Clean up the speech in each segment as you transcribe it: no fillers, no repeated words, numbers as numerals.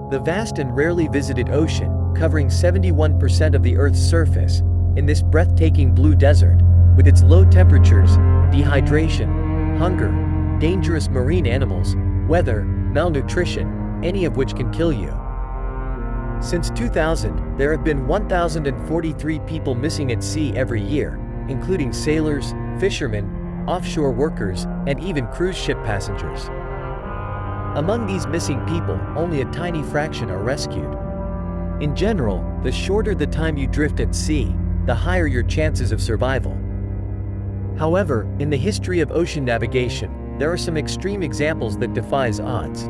The vast and rarely visited ocean, covering 71% of the Earth's surface, in this breathtaking blue desert, with its low temperatures, dehydration, hunger, dangerous marine animals, weather, malnutrition, any of which can kill you. Since 2000, there have been 1,043 people missing at sea every year, including sailors, fishermen, offshore workers, and even cruise ship passengers. Among these missing people, only a tiny fraction are rescued. In general, the shorter the time you drift at sea, the higher your chances of survival. However, in the history of ocean navigation, there are some extreme examples that defies odds.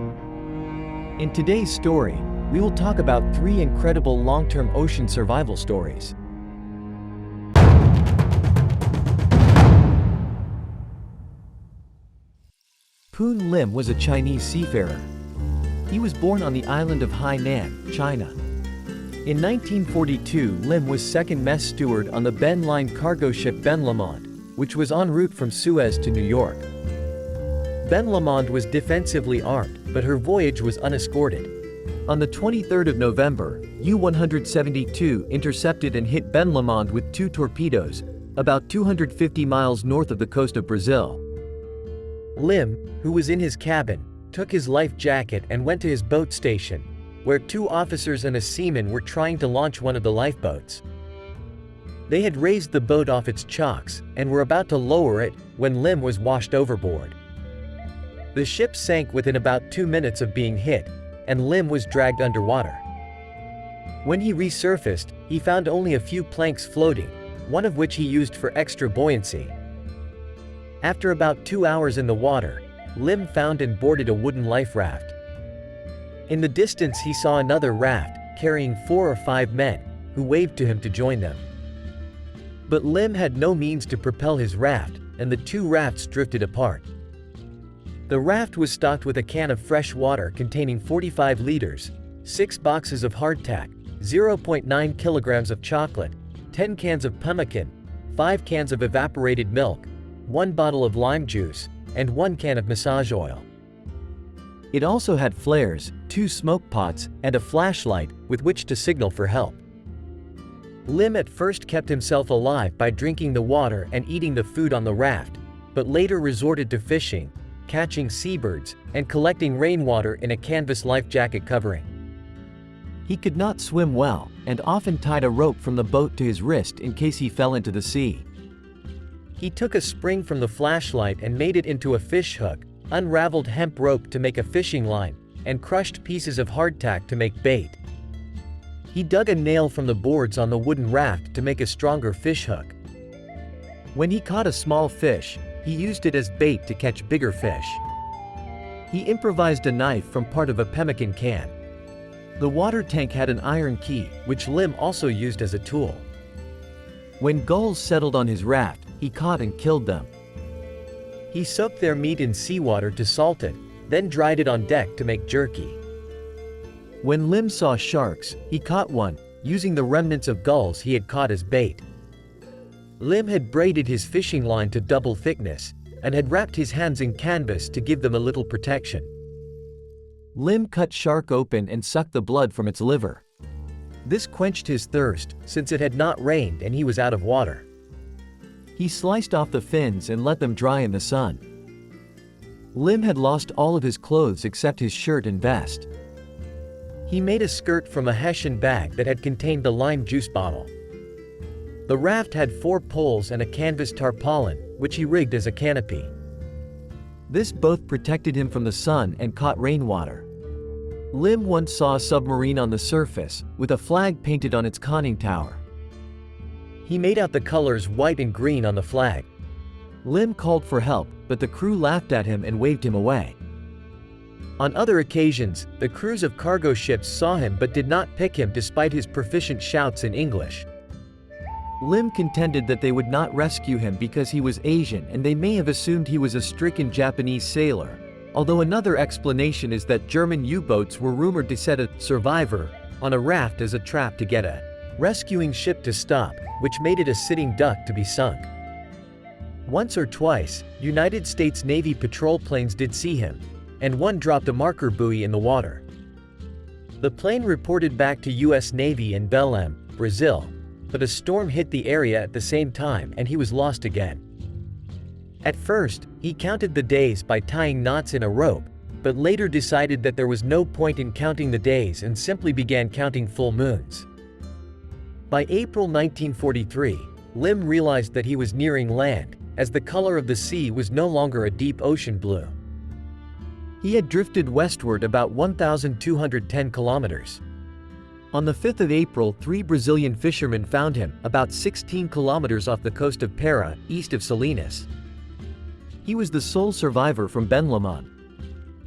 In today's story, we will talk about 3 incredible long-term ocean survival stories. Poon Lim was a Chinese seafarer. He was born on the island of Hainan, China. In 1942, Lim was second mess steward on the Ben Line cargo ship Ben Lomond, which was en route from Suez to New York. Ben Lomond was defensively armed, but her voyage was unescorted. On the 23rd of November, U-172 intercepted and hit Ben Lomond with 2 torpedoes, about 250 miles north of the coast of Brazil. Lim, who was in his cabin, took his life jacket and went to his boat station, where 2 officers and a seaman were trying to launch one of the lifeboats. They had raised the boat off its chocks and were about to lower it when Lim was washed overboard. The ship sank within about 2 minutes of being hit, and Lim was dragged underwater. When he resurfaced, he found only a few planks floating, one of which he used for extra buoyancy. After about 2 hours in the water, Lim found and boarded a wooden life raft. In the distance he saw another raft, carrying 4 or 5 men, who waved to him to join them. But Lim had no means to propel his raft, and the 2 rafts drifted apart. The raft was stocked with a can of fresh water containing 45 liters, 6 boxes of hardtack, 0.9 kilograms of chocolate, 10 cans of pemmican, 5 cans of evaporated milk, 1 bottle of lime juice, and 1 can of massage oil. It also had flares, 2 smoke pots, and a flashlight with which to signal for help. Lim at first kept himself alive by drinking the water and eating the food on the raft, but later resorted to fishing, catching seabirds, and collecting rainwater in a canvas life jacket covering. He could not swim well, and often tied a rope from the boat to his wrist in case he fell into the sea. He took a spring from the flashlight and made it into a fish hook, unraveled hemp rope to make a fishing line, and crushed pieces of hardtack to make bait. He dug a nail from the boards on the wooden raft to make a stronger fish hook. When he caught a small fish, he used it as bait to catch bigger fish. He improvised a knife from part of a pemmican can. The water tank had an iron key, which Lim also used as a tool. When gulls settled on his raft, he caught and killed them. He soaked their meat in seawater to salt it, then dried it on deck to make jerky. When Lim saw sharks, he caught one, using the remnants of gulls he had caught as bait. Lim had braided his fishing line to double thickness, and had wrapped his hands in canvas to give them a little protection. Lim cut shark open and sucked the blood from its liver. This quenched his thirst, since it had not rained and he was out of water. He sliced off the fins and let them dry in the sun. Lim had lost all of his clothes except his shirt and vest. He made a skirt from a hessian bag that had contained the lime juice bottle. The raft had 4 poles and a canvas tarpaulin, which he rigged as a canopy. This both protected him from the sun and caught rainwater. Lim once saw a submarine on the surface, with a flag painted on its conning tower. He made out the colors white and green on the flag. Lim called for help, but the crew laughed at him and waved him away. On other occasions, the crews of cargo ships saw him but did not pick him despite his proficient shouts in English. Lim contended that they would not rescue him because he was Asian and they may have assumed he was a stricken Japanese sailor, although another explanation is that German U-boats were rumored to set a survivor on a raft as a trap to get a rescuing ship to stop, which made it a sitting duck to be sunk. Once or twice, United States Navy patrol planes did see him, and one dropped a marker buoy in the water. The plane reported back to U.S. Navy in Belém, Brazil, but a storm hit the area at the same time and he was lost again. At first, he counted the days by tying knots in a rope, but later decided that there was no point in counting the days and simply began counting full moons. By April 1943, Lim realized that he was nearing land, as the color of the sea was no longer a deep ocean blue. He had drifted westward about 1,210 kilometers. On the 5th of April, 3 Brazilian fishermen found him, about 16 kilometers off the coast of Para, east of Salinas. He was the sole survivor from Benlamon.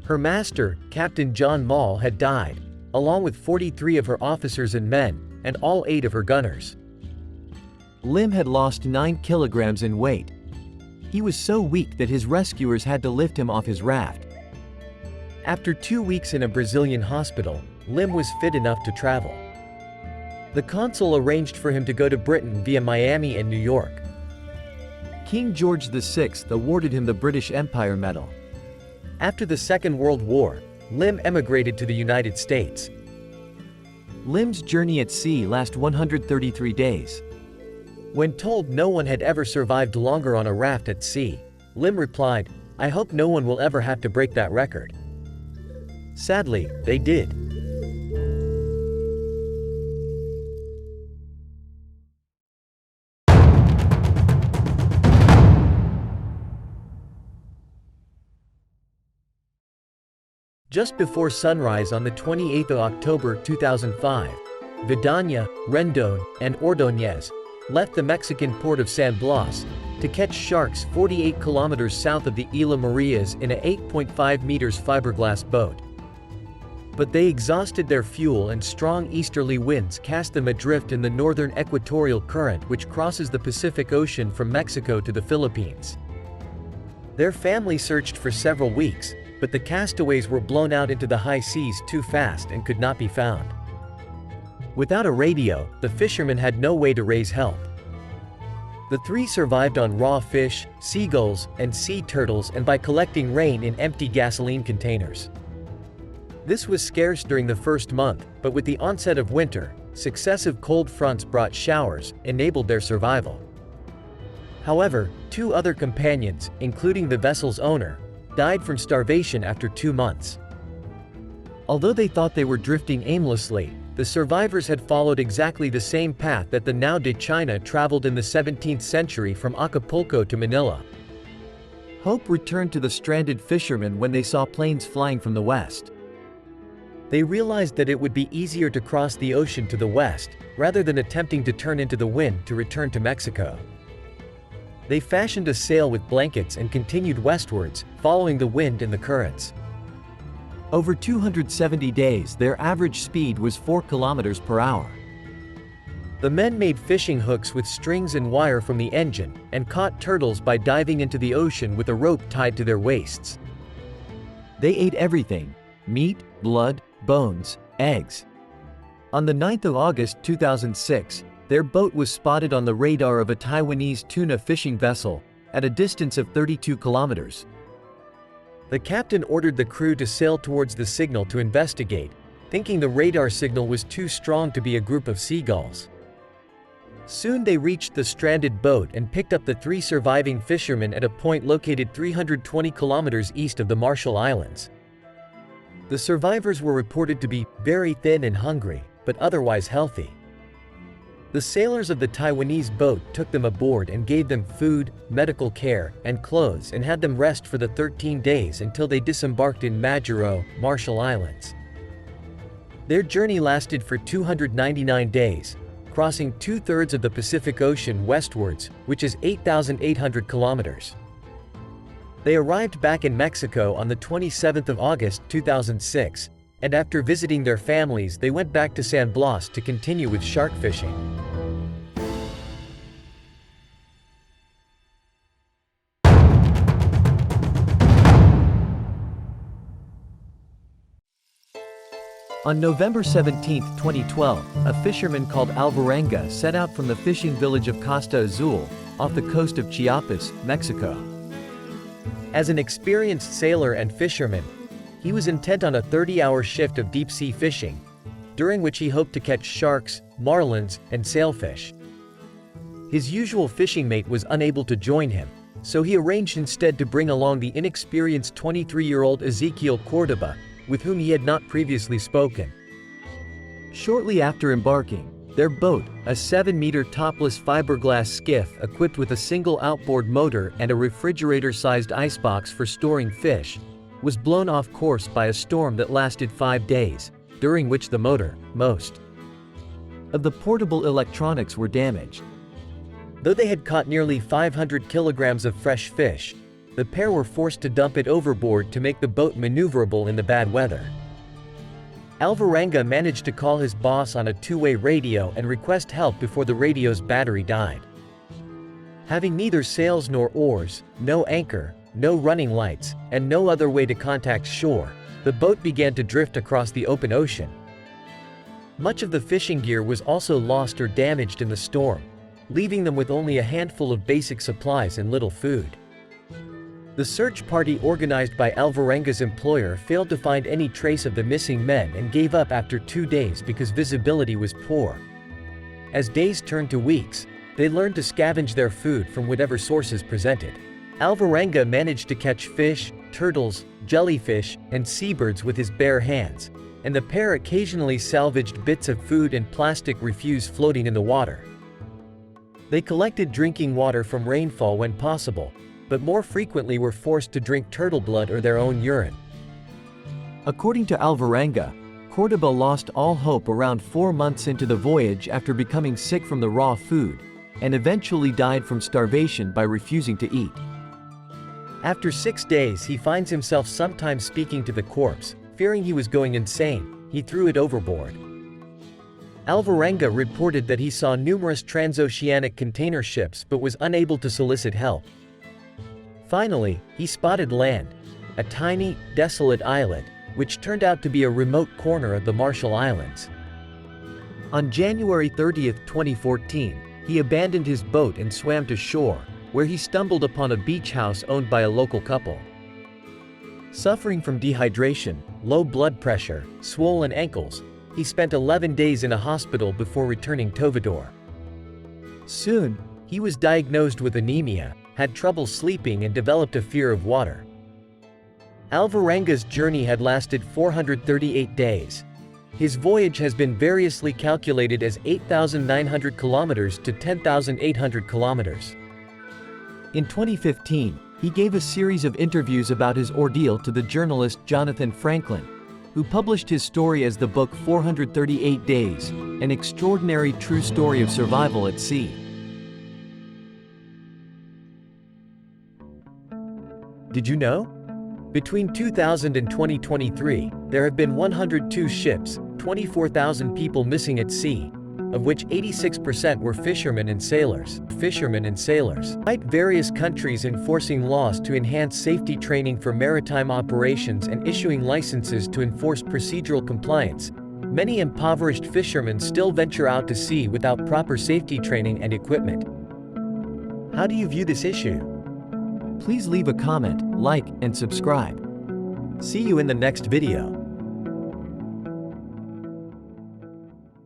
Her master, Captain John Mall, had died, along with 43 of her officers and men, and all 8 of her gunners. Lim had lost 9 kilograms in weight. He was so weak that his rescuers had to lift him off his raft. After 2 weeks in a Brazilian hospital, Lim was fit enough to travel. The consul arranged for him to go to Britain via Miami and New York. King George VI awarded him the British Empire Medal. After the Second World War, Lim emigrated to the United States. Lim's journey at sea lasted 133 days. When told no one had ever survived longer on a raft at sea, Lim replied, "I hope no one will ever have to break that record." Sadly, they did. Just before sunrise on the 28th of October 2005, Vidania, Rendon, and Ordóñez left the Mexican port of San Blas to catch sharks 48 kilometers south of the Isla Marias in a 8.5 meters fiberglass boat. But they exhausted their fuel and strong easterly winds cast them adrift in the northern equatorial current which crosses the Pacific Ocean from Mexico to the Philippines. Their family searched for several weeks, but the castaways were blown out into the high seas too fast and could not be found. Without a radio, the fishermen had no way to raise help. The 3 survived on raw fish, seagulls, and sea turtles and by collecting rain in empty gasoline containers. This was scarce during the first month, but with the onset of winter, successive cold fronts brought showers, enabled their survival. However, 2 other companions, including the vessel's owner, died from starvation after 2 months. Although they thought they were drifting aimlessly, the survivors had followed exactly the same path that the Nao de China traveled in the 17th century from Acapulco to Manila. Hope returned to the stranded fishermen when they saw planes flying from the west. They realized that it would be easier to cross the ocean to the west, rather than attempting to turn into the wind to return to Mexico. They fashioned a sail with blankets and continued westwards, following the wind and the currents. Over 270 days, their average speed was 4 kilometers per hour. The men made fishing hooks with strings and wire from the engine, and caught turtles by diving into the ocean with a rope tied to their waists. They ate everything: meat, blood, bones, eggs. On the 9th of August 2006, their boat was spotted on the radar of a Taiwanese tuna fishing vessel, at a distance of 32 kilometers. The captain ordered the crew to sail towards the signal to investigate, thinking the radar signal was too strong to be a group of seagulls. Soon they reached the stranded boat and picked up the 3 surviving fishermen at a point located 320 kilometers east of the Marshall Islands. The survivors were reported to be very thin and hungry, but otherwise healthy. The sailors of the Taiwanese boat took them aboard and gave them food, medical care, and clothes and had them rest for the 13 days until they disembarked in Majuro, Marshall Islands. Their journey lasted for 299 days, crossing 2/3 of the Pacific Ocean westwards, which is 8,800 kilometers. They arrived back in Mexico on the 27th of August 2006, and after visiting their families they went back to San Blas to continue with shark fishing. On November 17, 2012, a fisherman called Alvarenga set out from the fishing village of Costa Azul, off the coast of Chiapas, Mexico. As an experienced sailor and fisherman, he was intent on a 30-hour shift of deep-sea fishing, during which he hoped to catch sharks, marlins, and sailfish. His usual fishing mate was unable to join him, so he arranged instead to bring along the inexperienced 23-year-old Ezekiel Cordoba, with whom he had not previously spoken. Shortly after embarking, their boat, a 7-meter topless fiberglass skiff equipped with a single outboard motor and a refrigerator-sized icebox for storing fish, was blown off course by a storm that lasted 5 days, during which the motor, most of the portable electronics were damaged. Though they had caught nearly 500 kilograms of fresh fish, the pair were forced to dump it overboard to make the boat maneuverable in the bad weather. Alvarenga managed to call his boss on a two-way radio and request help before the radio's battery died. Having neither sails nor oars, no anchor, no running lights, and no other way to contact shore, the boat began to drift across the open ocean. Much of the fishing gear was also lost or damaged in the storm, leaving them with only a handful of basic supplies and little food. The search party organized by Alvarenga's employer failed to find any trace of the missing men and gave up after 2 days because visibility was poor. As days turned to weeks, they learned to scavenge their food from whatever sources presented. Alvarenga managed to catch fish, turtles, jellyfish, and seabirds with his bare hands, and the pair occasionally salvaged bits of food and plastic refuse floating in the water. They collected drinking water from rainfall when possible, but more frequently were forced to drink turtle blood or their own urine. According to Alvarenga, Cordoba lost all hope around 4 months into the voyage after becoming sick from the raw food, and eventually died from starvation by refusing to eat. After 6 days, he finds himself sometimes speaking to the corpse. Fearing he was going insane, he threw it overboard. Alvarenga reported that he saw numerous transoceanic container ships but was unable to solicit help. Finally, he spotted land, a tiny, desolate islet, which turned out to be a remote corner of the Marshall Islands. On January 30, 2014, he abandoned his boat and swam to shore, where he stumbled upon a beach house owned by a local couple. Suffering from dehydration, low blood pressure, swollen ankles, he spent 11 days in a hospital before returning to Tovador. Soon, he was diagnosed with anemia, had trouble sleeping and developed a fear of water. Alvarenga's journey had lasted 438 days. His voyage has been variously calculated as 8,900 kilometers to 10,800 kilometers. In 2015, he gave a series of interviews about his ordeal to the journalist Jonathan Franklin, who published his story as the book 438 Days, an extraordinary true story of survival at sea. Did you know? Between 2000 and 2023, there have been 102 ships, 24,000 people missing at sea, of which 86% were fishermen and sailors. Despite various countries enforcing laws to enhance safety training for maritime operations and issuing licenses to enforce procedural compliance, many impoverished fishermen still venture out to sea without proper safety training and equipment. How do you view this issue? Please leave a comment, like, and subscribe. See you in the next video.